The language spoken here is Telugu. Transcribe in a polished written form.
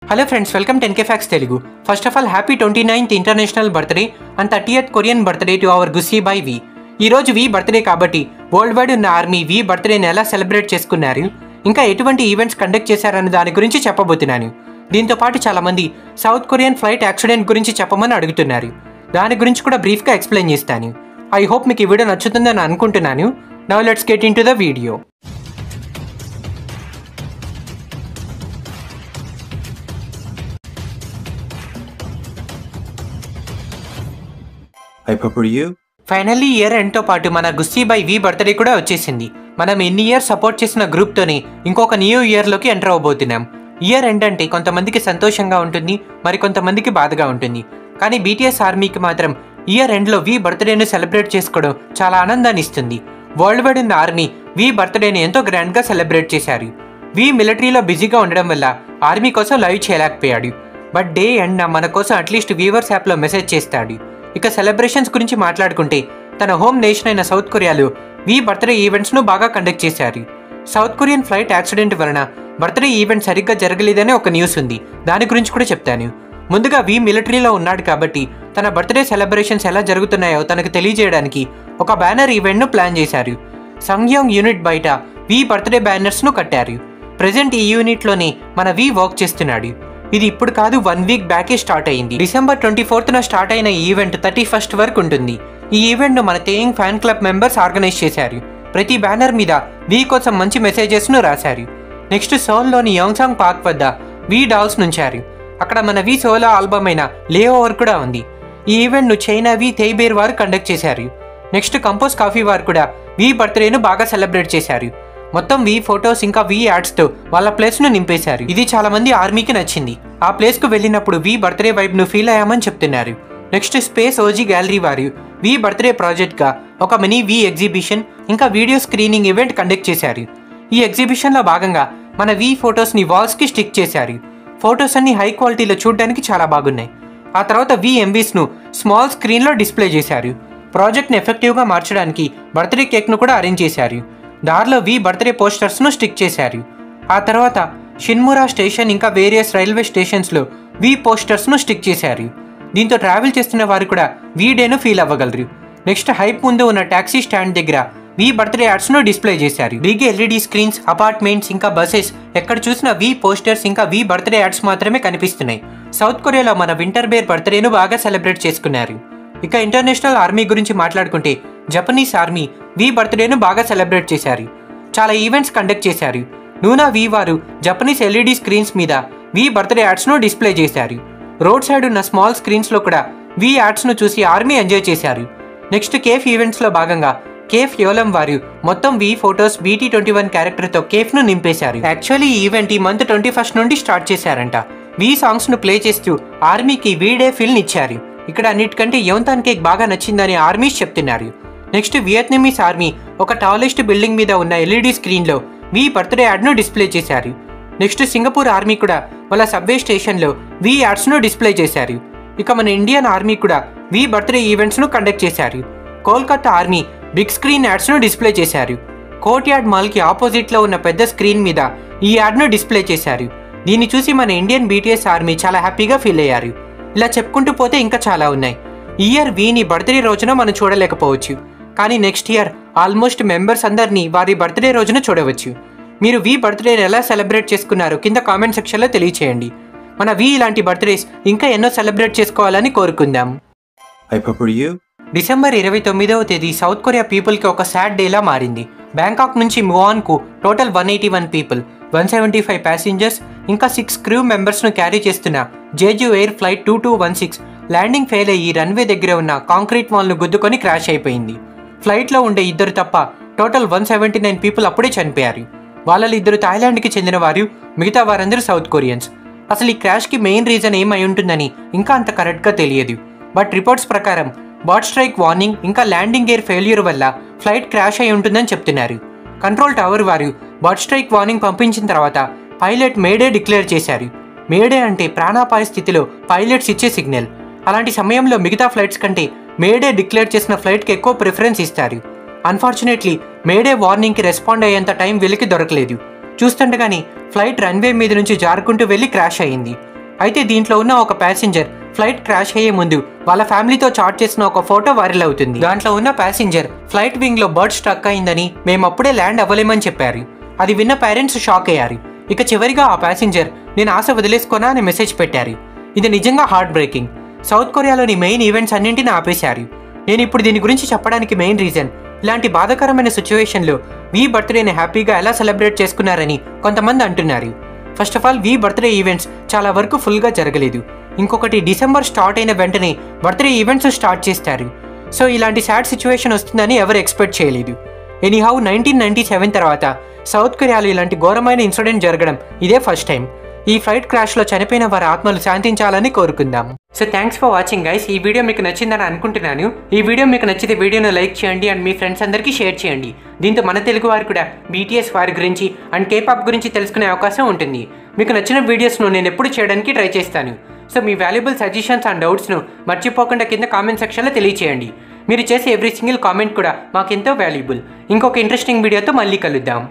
Hello friends, welcome 10K Facts Telugu. First of all happy 29th international birthday and 30th Korean birthday to our Gucci boy V. ఈ రోజు వి బర్త్డే కాబట్టి వరల్డ్ వైడ్ ఉన్న ఆర్మీ వి బర్త్డేని ఎలా సెలబ్రేట్ చేసుకున్నారు, ఇంకా ఎటువంటి ఈవెంట్స్ కండక్ట్ చేశారన్న దాని గురించి చెప్పబోతున్నాను. దీంతో పాటు చాలా మంది సౌత్ కొరియన్ ఫ్లైట్ యాక్సిడెంట్ గురించి చెప్పమని అడుగుతున్నారు. దాని గురించి కూడా బ్రీఫ్గా ఎక్స్ప్లెయిన్ చేస్తాను. ఐ హోప్ మీకు ఈ వీడియో నచ్చుతుందని అనుకుంటున్నాను. Now let's get into the video. Finally year ఎండ్తో పాటు మన గుస్సీ బై వి బర్త్డే కూడా వచ్చేసింది. మనం ఎన్ని ఇయర్ సపోర్ట్ చేసిన గ్రూప్తోనే ఇంకొక న్యూ ఇయర్లోకి ఎంటర్ అవబోతున్నాం. ఇయర్ ఎండ్ అంటే కొంతమందికి సంతోషంగా ఉంటుంది, మరి కొంతమందికి బాధగా ఉంటుంది. కానీ బీటీఎస్ ఆర్మీకి మాత్రం ఇయర్ ఎండ్లో వి బర్త్డేను సెలబ్రేట్ చేసుకోవడం చాలా ఆనందాన్ని ఇస్తుంది. వరల్డ్ వైడ్ ఉన్న ఆర్మీ వి బర్త్డేని ఎంతో గ్రాండ్గా సెలబ్రేట్ చేశారు. వి మిలిటరీలో బిజీగా ఉండడం వల్ల ఆర్మీ కోసం లైవ్ చేయలేకపోయాడు. బట్ డే ఎండ్ మన కోసం అట్లీస్ట్ వ్యూవర్స్ యాప్లో మెసేజ్ చేస్తాడు. ఇక సెలబ్రేషన్స్ గురించి మాట్లాడుకుంటే తన హోమ్ నేషన్ అయిన సౌత్ కొరియాలో వి బర్త్డే ఈవెంట్స్ను బాగా కండక్ట్ చేశారు. సౌత్ కొరియన్ ఫ్లైట్ యాక్సిడెంట్ వలన బర్త్డే ఈవెంట్ సరిగ్గా జరగలేదనే ఒక న్యూస్ ఉంది. దాని గురించి కూడా చెప్తాను. ముందుగా వి మిలిటరీలో ఉన్నాడు కాబట్టి తన బర్త్డే సెలబ్రేషన్స్ ఎలా జరుగుతున్నాయో తనకు తెలియజేయడానికి ఒక బ్యానర్ ఈవెంట్ను ప్లాన్ చేశారు. సంగ్యోంగ్ యూనిట్ బయట వి బర్త్డే బ్యానర్స్ను కట్టారు. ప్రజెంట్ ఈ యూనిట్లోనే మన వి వర్క్ చేస్తున్నాడు. ఇది ఇప్పుడు కాదు, 1 వీక్ బ్యాకే స్టార్ట్ అయింది. డిసెంబర్ 24న స్టార్ట్ అయిన ఈ ఈవెంట్ 31st వరకు ఉంటుంది. ఈ ఈవెంట్ను మన తేయింగ్ ఫ్యాన్ క్లబ్ మెంబర్స్ ఆర్గనైజ్ చేశారు. ప్రతి బ్యానర్ మీద వి కోసం మంచి మెసేజెస్ను రాశారు. నెక్స్ట్ సోల్లోని యోంగ్సాంగ్ పార్క్ వద్ద వి డాల్స్ నుంచారు. అక్కడ మన వి సోలో ఆల్బమ్ అయిన లే ఓవర్ కూడా ఉంది. ఈ ఈవెంట్ను చైనా వి థెయిబేర్ వారు కండక్ట్ చేశారు. నెక్స్ట్ కంపోజ్ కాఫీ వారు కూడా వి బర్త్డేను బాగా సెలబ్రేట్ చేశారు. మొత్తం వి ఫొటోస్ ఇంకా వి యాడ్స్తో వాళ్ళ ప్లేస్ను నింపేశారు. ఇది చాలా మంది ఆర్మీకి నచ్చింది. ఆ ప్లేస్కు వెళ్ళినప్పుడు వి బర్త్డే వైబ్ను ఫీల్ అయ్యామని చెప్తున్నారు. నెక్స్ట్ స్పేస్ ఓజీ గ్యాలరీ వారు వి బర్త్డే ప్రాజెక్ట్గా ఒక మినీ వి ఎగ్జిబిషన్ ఇంకా వీడియో స్క్రీనింగ్ ఈవెంట్ కండక్ట్ చేశారు. ఈ ఎగ్జిబిషన్లో భాగంగా మన వి ఫొటోస్ని వాల్స్కి స్టిక్ చేశారు. ఫొటోస్ అన్ని హై క్వాలిటీలో చూడడానికి చాలా బాగున్నాయి. ఆ తర్వాత వి ఎంవీస్ను స్మాల్ స్క్రీన్లో డిస్ప్లే చేశారు. ప్రాజెక్ట్ని ఎఫెక్టివ్గా మార్చడానికి బర్త్డే కేక్ను కూడా అరేంజ్ చేశారు. దారిలో వి బర్త్డే పోస్టర్స్ను స్టిక్ చేశారు. ఆ తర్వాత షిన్మురా స్టేషన్ ఇంకా వేరియస్ రైల్వే స్టేషన్స్లో వి పోస్టర్స్ను స్టిక్ చేశారు. దీంతో ట్రావెల్ చేస్తున్న వారు కూడా వి డేను ఫీల్ అవ్వగలరు. నెక్స్ట్ హైప్ ముందు ఉన్న టాక్సీ స్టాండ్ దగ్గర వి బర్త్డే యాడ్స్ను డిస్ప్లే చేశారు. బిగ్ ఎల్ఈడి స్క్రీన్స్, అపార్ట్మెంట్స్ ఇంకా బసెస్, ఎక్కడ చూసినా వి పోస్టర్స్ ఇంకా వి బర్త్డే యాడ్స్ మాత్రమే కనిపిస్తున్నాయి. సౌత్ కొరియాలో మన వింటర్ బేర్ బర్త్డేను బాగా సెలబ్రేట్ చేసుకున్నారు. ఇక ఇంటర్నేషనల్ ఆర్మీ గురించి మాట్లాడుకుంటే జపనీస్ ఆర్మీ వి బర్త్డేను బాగా సెలబ్రేట్ చేశారు. చాలా ఈవెంట్స్ కండక్ట్ చేశారు. నూనా వి వారు జపనీస్ ఎల్ఈడి స్క్రీన్స్ మీద వి బర్త్డే యాడ్స్ను డిస్ప్లే చేశారు. రోడ్ సైడ్ ఉన్న స్మాల్ స్క్రీన్స్లో కూడా వి యాడ్స్ను చూసి ఆర్మీ ఎంజాయ్ చేశారు. నెక్స్ట్ కేఫ్ ఈవెంట్స్లో భాగంగా కేఫ్ యోలం వారు మొత్తం వి ఫొటోస్ BT21 క్యారెక్టర్తో కేఫ్ను నింపేశారు. యాక్చువల్లీ ఈ ఈవెంట్ ఈ మంత్ 21st నుండి స్టార్ట్ చేశారంట. వి సాంగ్స్ను ప్లే చేస్తూ ఆర్మీకి వి డే ఫీల్ని ఇచ్చారు. ఇక్కడ అన్నిటికంటే యోంతాన్ కేక్ బాగా నచ్చిందని ఆర్మీస్ చెప్తున్నారు. నెక్స్ట్ వియత్నమీస్ ఆర్మీ ఒక టాలెస్ట్ బిల్డింగ్ మీద ఉన్న ఎల్ఈడి స్క్రీన్లో వి బర్త్డే యాడ్ను డిస్ప్లే చేశారు. నెక్స్ట్ సింగపూర్ ఆర్మీ కూడా వాళ్ళ సబ్వే స్టేషన్లో వి యాడ్స్ను డిస్ప్లే చేశారు. ఇక మన ఇండియన్ ఆర్మీ కూడా వి బర్త్డే ఈవెంట్స్ను కండక్ట్ చేశారు. కోల్కతా ఆర్మీ బిగ్ స్క్రీన్ యాడ్స్ను డిస్ప్లే చేశారు. కోర్ట్ యార్డ్ మాల్కి ఆపోజిట్లో ఉన్న పెద్ద స్క్రీన్ మీద ఈ యాడ్ను డిస్ప్లే చేశారు. దీన్ని చూసి మన ఇండియన్ బీటీఎస్ ఆర్మీ చాలా హ్యాపీగా ఫీల్ అయ్యారు. ఇలా చెప్పుకుంటూ పోతే ఇంకా చాలా ఉన్నాయి. ఈ ఇయర్ వీని బర్త్డే రోజున మనం చూడలేకపోవచ్చు, కానీ నెక్స్ట్ ఇయర్ ఆల్మోస్ట్ మెంబర్స్ అందరినీ వారి బర్త్డే రోజున చూడవచ్చు. మీరు వి బర్త్డేని ఎలా సెలబ్రేట్ చేసుకున్నారో కింద కామెంట్ సెక్షన్లో తెలియచేయండి. మన వి ఇలాంటి బర్త్డేస్ ఇంకా ఎన్నో సెలబ్రేట్ చేసుకోవాలని కోరుకుందాం. డిసెంబర్ 29వ తేదీ సౌత్ కొరియా పీపుల్కి ఒక సాడ్ డేలా మారింది. బ్యాంకాక్ నుంచి మువాన్కు టోటల్ 181 పీపుల్, 175 ప్యాసింజర్స్ ఇంకా 6 క్రూ మెంబర్స్ను క్యారీ చేస్తున్న Jeju air flight 2216 landing fail అయ్యి రన్వే దగ్గర ఉన్న కాంక్రీట్ వాల్ను గుద్దుకొని క్రాష్ అయిపోయింది. ఫ్లైట్లో ఉండే 2 తప్ప టోటల్ 179 పీపుల్ అప్పుడే చనిపోయారు. వాళ్ళలో 2 థాయిలాండ్కి చెందిన వారు, మిగతా వారందరూ సౌత్ కొరియన్స్. అసలు ఈ క్రాష్కి మెయిన్ రీజన్ ఏమై ఉంటుందని ఇంకా అంత కరెక్ట్గా తెలియదు. బట్ రిపోర్ట్స్ ప్రకారం బర్డ్ స్ట్రైక్ వార్నింగ్ ఇంకా ల్యాండింగ్ గేర్ ఫెయిల్యూర్ వల్ల ఫ్లైట్ క్రాష్ అయి ఉంటుందని చెప్తున్నారు. కంట్రోల్ టవర్ వారు బర్డ్ స్ట్రైక్ వార్నింగ్ పంపించిన తర్వాత పైలట్ మేడే డిక్లేర్ చేశారు. మేడే అంటే ప్రాణాపాయ స్థితిలో పైలట్స్ ఇచ్చే సిగ్నల్. అలాంటి సమయంలో మిగతా ఫ్లైట్స్ కంటే మేడే డిక్లేర్ చేసిన ఫ్లైట్కి ఎక్కువ ప్రిఫరెన్స్ ఇస్తారు. అన్ఫార్చునేట్లీ మేడే వార్నింగ్కి రెస్పాండ్ అయ్యేంత టైం వీళ్ళకి దొరకలేదు. చూస్తుండగానే ఫ్లైట్ రన్వే మీద నుంచి జారుకుంటూ వెళ్ళి క్రాష్ అయింది. అయితే దీంట్లో ఉన్న ఒక ప్యాసింజర్ ఫ్లైట్ క్రాష్ అయ్యే ముందు వాళ్ళ ఫ్యామిలీతో చాట్ చేసిన ఒక ఫోటో వైరల్ అవుతుంది. దాంట్లో ఉన్న ప్యాసింజర్ ఫ్లైట్ వింగ్ లో బర్డ్ స్ట్రక్ అయిందని మేము అప్పుడే ల్యాండ్ అవ్వలేమని చెప్పారు. అది విన్న పేరెంట్స్ షాక్ అయ్యారు. ఇక చివరిగా ఆ ప్యాసింజర్ నేను ఆశ వదిలేసుకోనా అని మెసేజ్ పెట్టారు. ఇది నిజంగా హార్ట్ బ్రేకింగ్. సౌత్ కొరియాలోని మెయిన్ ఈవెంట్స్ అన్నింటినీ ఆపేశారు. నేను ఇప్పుడు దీని గురించి చెప్పడానికి మెయిన్ రీజన్ ఇలాంటి బాధాకరమైన సిచ్యువేషన్లో వీ బర్త్డేని హ్యాపీగా ఎలా సెలబ్రేట్ చేసుకున్నారని కొంతమంది అంటున్నారు. First of all we birthday events చాలా వరకు ఫుల్గా జరగలేదు. ఇంకొకటి డిసెంబర్ స్టార్ట్ అయిన వెంటనే బర్త్డే ఈవెంట్స్ స్టార్ట్ చేస్తారు. సో ఇలాంటి సాడ్ సిచ్యువేషన్ వస్తుందని ఎవరు ఎక్స్పెక్ట్ చేయలేదు. ఎనీహౌ 1997 తర్వాత సౌత్ కొరియాలో ఇలాంటి ఘోరమైన ఇన్సిడెంట్ జరగడం ఇదే ఫస్ట్ టైం. ఈ ఫ్లైట్ క్రాష్లో చనిపోయిన వారి ఆత్మలు శాంతించాలని కోరుకుందాం. So thanks for watching guys. ఈ వీడియో మీకు నచ్చిందని అనుకుంటున్నాను. ఈ వీడియో మీకు నచ్చితే వీడియోను లైక్ చేయండి అండ్ మీ ఫ్రెండ్స్ అందరికీ షేర్ చేయండి. దీంతో మన తెలుగు వారు కూడా BTS వారి గురించి అండ్ K-pop గురించి తెలుసుకునే అవకాశం ఉంటుంది. మీకు నచ్చిన వీడియోస్ను నేను ఎప్పుడు చేయడానికి ట్రై చేస్తాను. సో మీ వాల్యుబుల్ సజెషన్స్ అండ్ డౌట్స్ను మర్చిపోకుండా కింద కామెంట్ సెక్షన్లో తెలియచేయండి. మీరు చేసే ఎవ్రీ సింగిల్ కామెంట్ కూడా మాకెంతో వాల్యుబుల్. ఇంకొక ఇంట్రెస్టింగ్ వీడియోతో మళ్ళీ కలుద్దాం.